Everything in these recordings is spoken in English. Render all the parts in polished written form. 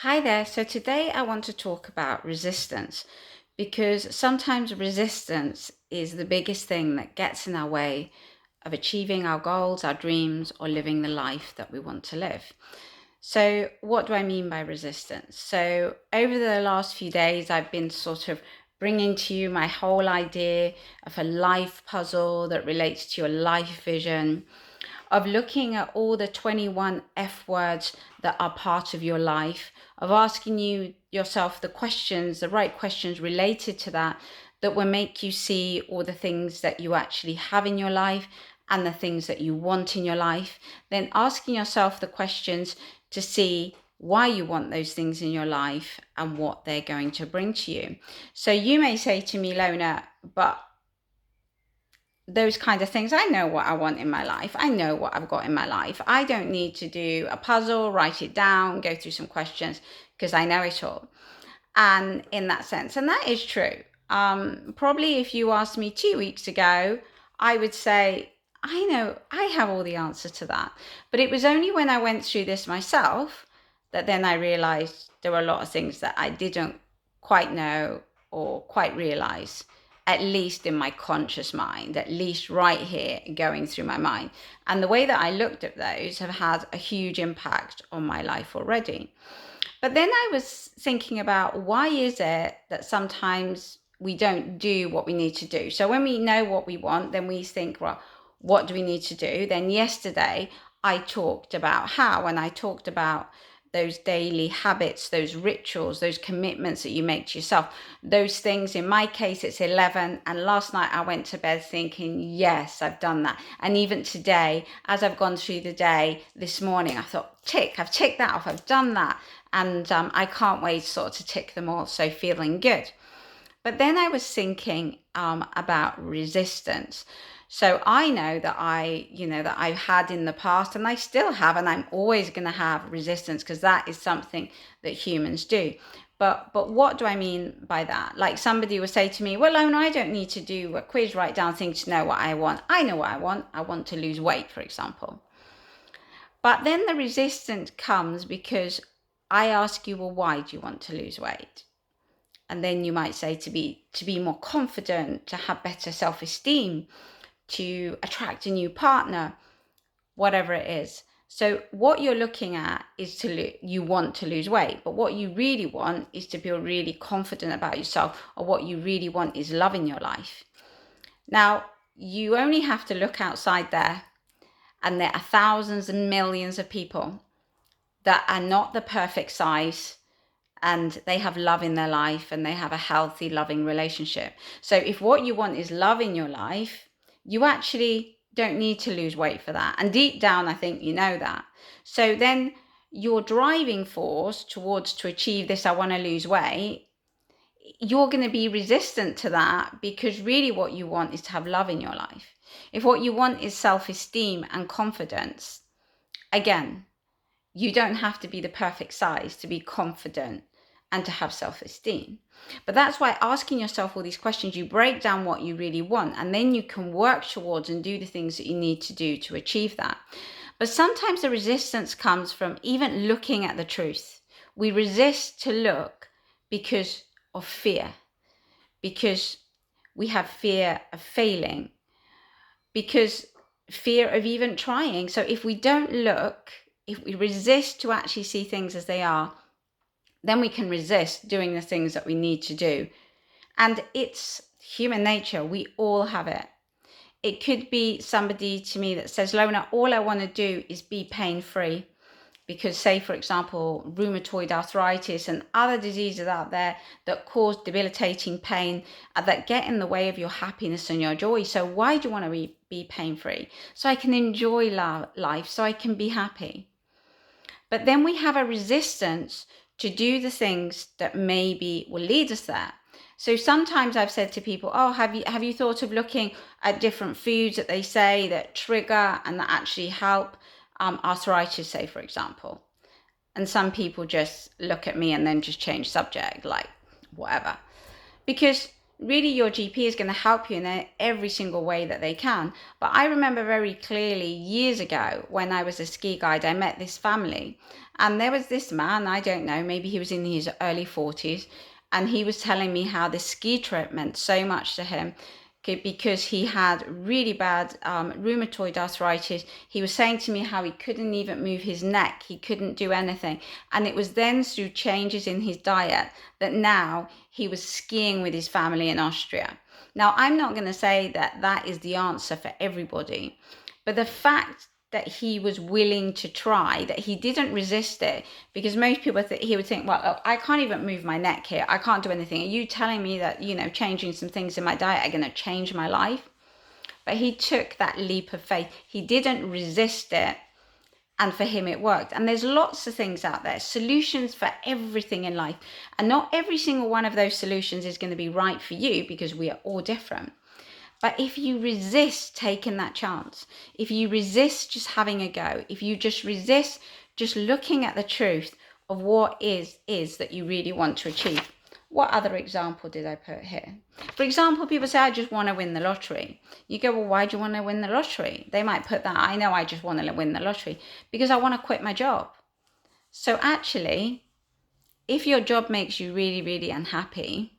Hi there. So today I want to talk about resistance because sometimes resistance is the biggest thing that gets in our way of achieving our goals, our dreams, or living the life that we want to live. So, what do I mean by resistance? So, over the last few days, I've been sort of bringing to you my whole idea of a life puzzle that relates to your life vision, of looking at all the 21 F words that are part of your life, of asking you yourself the questions, the right questions related to that, that will make you see all the things that you actually have in your life and the things that you want in your life. Then asking yourself the questions to see why you want those things in your life and what they're going to bring to you. So you may say to me, Lona, but those kind of things. I know what I want in my life. I know what I've got in my life. I don't need to do a puzzle, write it down, go through some questions because I know it all. And in that sense, and that is true. Probably if you asked me 2 weeks ago, I would say, I know I have all the answers to that. But it was only when I went through this myself that then I realized there were a lot of things that I didn't quite know or quite realize, at least in my conscious mind, at least right here going through my mind. And the way that I looked at those have had a huge impact on my life already. But then I was thinking about why is it that sometimes we don't do what we need to do? So when we know what we want, then we think, well, what do we need to do? Then yesterday I talked about how, and I talked about those daily habits, those rituals, those commitments that you make to yourself, those things. In my case, it's 11. And last night I went to bed thinking, yes, I've done that. And even today, as I've gone through the day this morning, I thought, I've ticked that off. I've done that. And I can't wait sort of to tick them all. So feeling good. But then I was thinking about resistance. So I know that that I've had in the past and I still have, and I'm always going to have resistance because that is something that humans do. But what do I mean by that? Like somebody will say to me, well, Lona, I don't need to do a quiz, write down things to know what I want. I know what I want. I want to lose weight, for example. But then the resistance comes because I ask you, well, why do you want to lose weight? And then you might say to be more confident, to have better self-esteem, to attract a new partner, whatever it is. So what you're looking at is you want to lose weight, but what you really want is to feel really confident about yourself, or what you really want is love in your life. Now, you only have to look outside there, and there are thousands and millions of people that are not the perfect size, and they have love in their life and they have a healthy, loving relationship. So if what you want is love in your life, you actually don't need to lose weight for that. And deep down, I think you know that. So then your driving force towards to achieve this, I want to lose weight, you're going to be resistant to that because really what you want is to have love in your life. If what you want is self-esteem and confidence, again, you don't have to be the perfect size to be confident and to have self-esteem. But that's why asking yourself all these questions, you break down what you really want, and then you can work towards and do the things that you need to do to achieve that. But sometimes the resistance comes from even looking at the truth. We resist to look because of fear, because we have fear of failing, because fear of even trying. So if we don't look, if we resist to actually see things as they are, then we can resist doing the things that we need to do. And it's human nature. We all have it. It could be somebody to me that says, Lona, all I want to do is be pain-free. Because say, for example, rheumatoid arthritis and other diseases out there that cause debilitating pain that get in the way of your happiness and your joy. So why do you want to be pain-free? So I can enjoy life, so I can be happy. But then we have a resistance to do the things that maybe will lead us there. So sometimes I've said to people, oh, have you thought of looking at different foods that they say that trigger and that actually help arthritis, say, for example? And some people just look at me and then just change subject, like whatever. Because really your GP is going to help you in every single way that they can. But I remember very clearly years ago when I was a ski guide, I met this family, and there was this man, I don't know, maybe he was in his early 40s, and he was telling me how this ski trip meant so much to him because he had really bad rheumatoid arthritis. He was saying to me how he couldn't even move his neck, he couldn't do anything. And it was then through changes in his diet that now he was skiing with his family in Austria. Now, I'm not going to say that that is the answer for everybody, but the fact that he was willing to try, that he didn't resist it, because most people he would think, well, look, I can't even move my neck here, I can't do anything. Are you telling me that, changing some things in my diet are going to change my life? But he took that leap of faith. He didn't resist it, and for him it worked. And there's lots of things out there, solutions for everything in life, and not every single one of those solutions is going to be right for you because we are all different. But if you resist taking that chance, if you resist just having a go, if you just resist just looking at the truth of what is that you really want to achieve. What other example did I put here? For example, people say, I just want to win the lottery. You go, well, why do you want to win the lottery? They might put that, I know I just want to win the lottery because I want to quit my job. So actually, if your job makes you really, really unhappy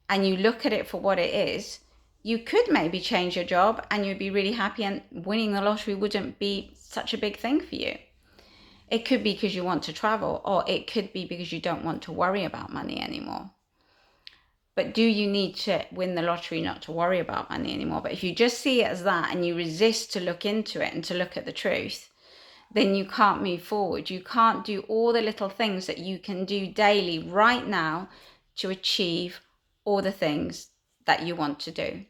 and you look at it for what it is, you could maybe change your job and you'd be really happy and winning the lottery wouldn't be such a big thing for you. It could be because you want to travel, or it could be because you don't want to worry about money anymore. But do you need to win the lottery not to worry about money anymore? But if you just see it as that and you resist to look into it and to look at the truth, then you can't move forward. You can't do all the little things that you can do daily right now to achieve all the things that you want to do.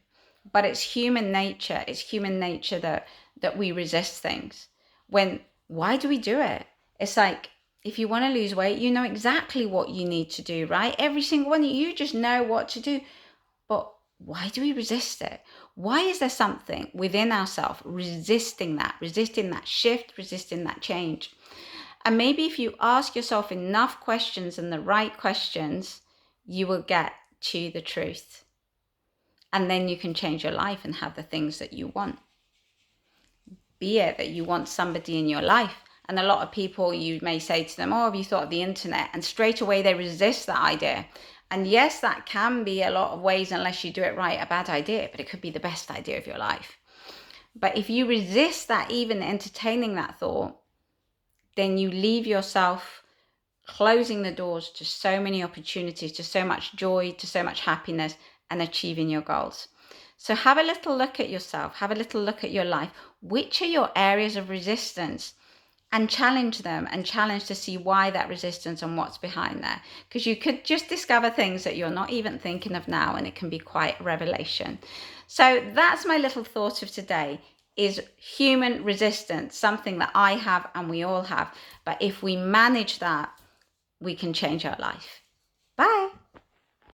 But it's human nature. It's human nature that we resist things. Why do we do it? It's like, if you want to lose weight, you know exactly what you need to do, right? Every single one, you just know what to do. But why do we resist it? Why is there something within ourselves resisting that shift, resisting that change? And maybe if you ask yourself enough questions and the right questions, you will get to the truth. And then you can change your life and have the things that you want. Be it that you want somebody in your life. And a lot of people, you may say to them, oh, have you thought of the internet? And straight away they resist that idea. And yes, that can be a lot of ways, unless you do it right, a bad idea, but it could be the best idea of your life. But if you resist that, even entertaining that thought, then you leave yourself closing the doors to so many opportunities, to so much joy, to so much happiness, and achieving your goals. So have a little look at yourself, have a little look at your life. Which are your areas of resistance? And challenge them, and challenge to see why that resistance and what's behind there. Because you could just discover things that you're not even thinking of now, and it can be quite a revelation. So that's my little thought of today, is human resistance, something that I have and we all have. But if we manage that, we can change our life. Bye.